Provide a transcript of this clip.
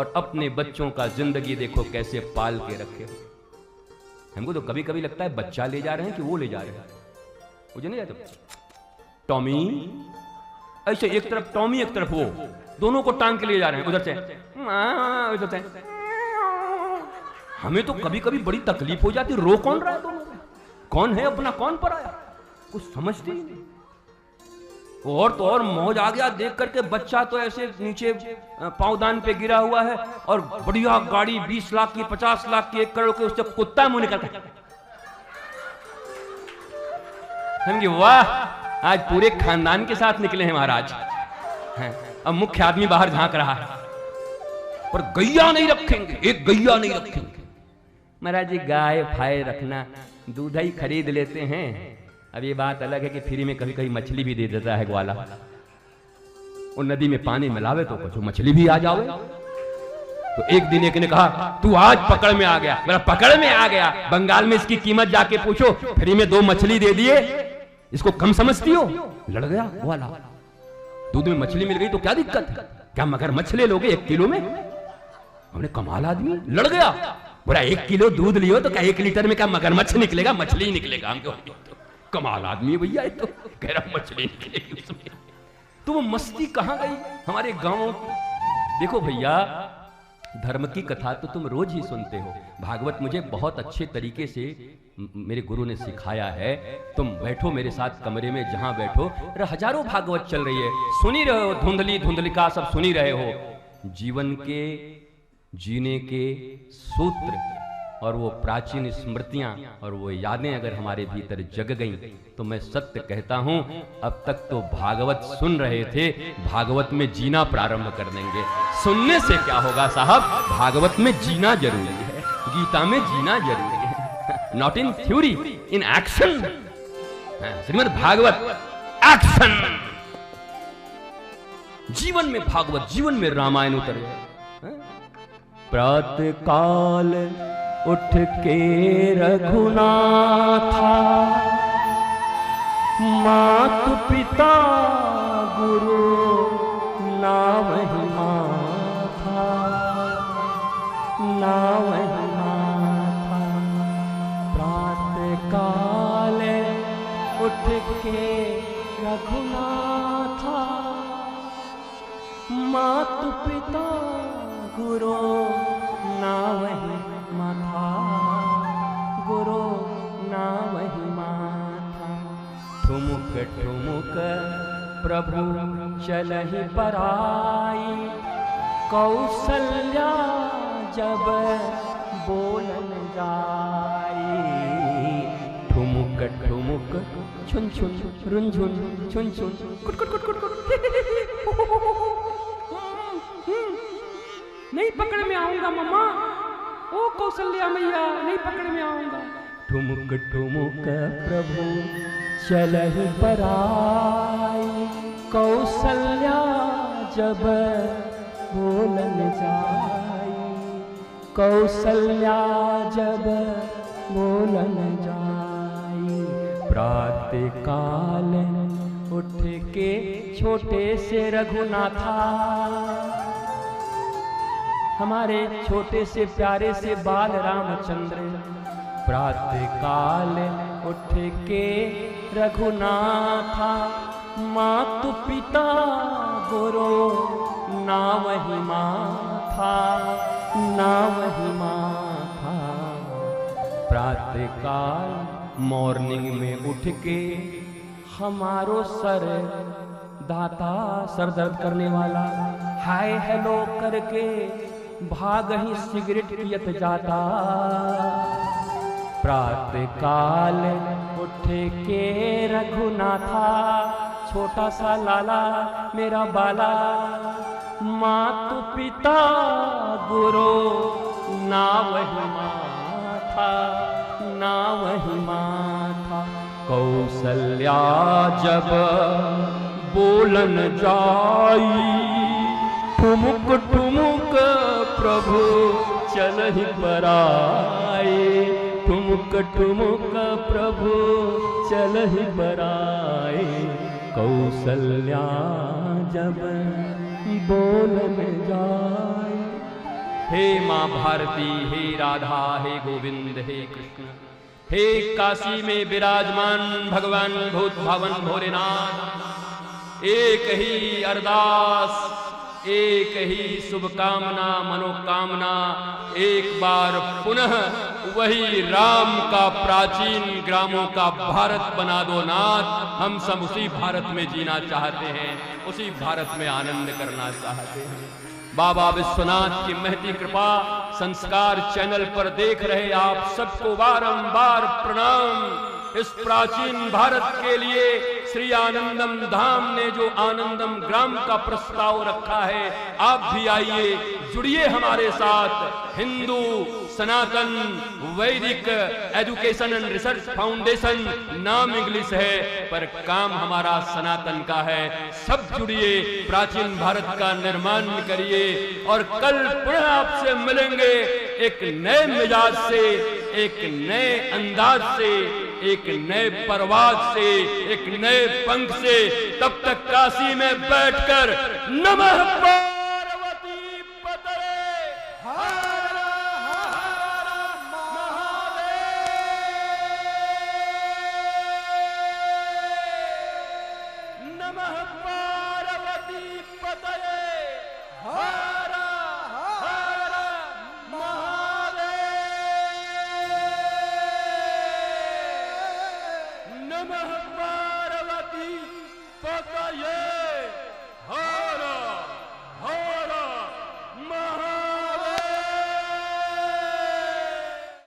और अपने बच्चों का जिंदगी देखो कैसे पाल के रखे हो। हमको तो कभी कभी लगता है बच्चा ले जा रहे हैं कि वो ले जा रहे हैं, मुझे नहीं जाता। टॉमी ऐसे एक तरफ टॉमी एक तरफ वो, दोनों को टांग के लिए जा रहे हैं उधर से, उधर से। हमें तो कभी कभी बड़ी तकलीफ हो जाती, रो कौन रहा है दोनों, कौन है अपना कौन पराया, कुछ समझते ही नहीं। और तो और मौज आ गया देख करके, बच्चा तो ऐसे नीचे पावदान पे गिरा हुआ है और बढ़िया गाड़ी 20 लाख की 50 लाख की 1 करोड़ की, उससे कुत्ता मुंह निकलता है। वाह, आज पूरे खानदान के साथ निकले हैं महाराज। अब मुख्य आदमी बाहर झांक रहा है, पर गैया नहीं रखेंगे, एक गैया नहीं रखेंगे। महाराज जी गाय फाय रखना, दूध ही खरीद लेते हैं। अब ये बात अलग है कि फ्री में कभी कभी मछली भी दे देता है ग्वाला, और नदी में पानी मिलावे तो कुछ मछली भी आ जावे। तो एक दिन एक ने कहा तू आज पकड़ में आ गया। मेरा पकड़ में आ गया, बंगाल में इसकी कीमत जाके पूछो, फ्री में 2 मछली दे दिए, इसको कम समझती हो? लड़ गया ग्वाला। दूध में मछली मिल गई तो क्या दिक्कत है, क्या मगर मछली लोगे 1 किलो में? हमने कमाल आदमी, लड़ गया। बोला 1 किलो दूध लियो तो क्या 1 लीटर में क्या मगरमच्छ निकलेगा? मछली ही निकलेगा। हमको कमाल आदमी भैया, तो कह रहा मछली निकलेगी उसमें। तो वो मस्ती कहां गई हमारे गांव। देखो भैया, धर्म की कथा तो तुम रोज ही सुनते हो, भागवत मुझे बहुत अच्छे तरीके से मेरे गुरु ने सिखाया है। तुम बैठो मेरे साथ कमरे में, जहां बैठो हजारों भागवत चल रही है, सुनी रहे हो, धुंधली धुंधलिका सब सुनी रहे हो। जीवन के जीने के सूत्र और वो प्राचीन स्मृतियां और वो यादें अगर हमारे भीतर जग गईं, तो मैं सत्य कहता हूं अब तक तो भागवत सुन रहे थे, भागवत में जीना प्रारंभ कर देंगे। सुनने से क्या होगा साहब, भागवत में जीना जरूरी है, गीता में जीना जरूरी है। Not in theory, in action. Shrimad Bhagwat action. जीवन में भागवत, जीवन में रामायण उतरे। प्रातः काल उठ के रघुनाथा, मातु पिता गुरु नावहि माथा, नावहि माथा। प्रातः काल उठ के रघुनाथा, मातु पिता गुरु नावहि माथा, गुरु नावहि माथा। ठुमुक ठुमुक प्रभु चलहि पराई, कौसल्या जब बोलन जाई। ठुमुक ठुमुक छुन छुन रुंझुन छुन छुन कुट कुट कुट कुट कुट। नहीं पकड़ में आऊंगा मम्मा, ओ कौशल्या मैया, नहीं पकड़ में आऊंगा। ठुमुक ठुमुक प्रभु चलहि पराई, कौशल्या जब बोलन जाई, कौशल्या जब बोलन जाई। प्रातः काल उठ के छोटे से रघुनाथा, हमारे छोटे से प्यारे से बाल रामचंद्र, प्रातः काल उठ के रघुनाथा, मातु पिता गुरु नावहि माथा, नावहि माथा। प्रातः काल मॉर्निंग में उठ के हमारो सर दाता, सर दर्द करने वाला, हाय हेलो करके भाग ही सिगरेट पियत जाता। प्रातः काल उठ के रघुनाथा, छोटा सा लाला मेरा बाला, मातु पिता गुरु नावहि माथा, नावहि माथा। कौसल्या जब बोलन जाई, ठुमुक ठुमुक प्रभु चलहि पराई, ठुमुक ठुमुक प्रभु चलहि पराई। कौसल्या जब बोलन जाई, हे माँ भारती, हे राधा, हे गोविंद, हे कृष्ण, हे काशी में विराजमान भगवान भूत भवन भोलेनाथ, एक ही अरदास, एक ही शुभकामना मनोकामना, एक बार पुनः वही राम का प्राचीन ग्रामों का भारत बना दो नाथ। हम सब उसी भारत में जीना चाहते हैं, उसी भारत में आनंद करना चाहते हैं। बाबा विश्वनाथ की महती कृपा संस्कार चैनल पर देख रहे आप सबको बारंबार प्रणाम। इस प्राचीन भारत के लिए श्री आनंदम धाम ने जो आनंदम ग्राम का प्रस्ताव रखा है, आप भी आइए, जुड़िए हमारे साथ। हिंदू सनातन वैदिक एजुकेशन एंड रिसर्च फाउंडेशन, नाम इंग्लिश है पर काम हमारा सनातन का है। सब जुड़िए, प्राचीन भारत का निर्माण करिए और कल पुनः आपसे मिलेंगे एक नए मिजाज से, एक नए अंदाज से, एक नए परवाज से, एक नए पंख से। तब तक काशी में बैठकर नमः पार्वती पतये हर हर महादेव, नमः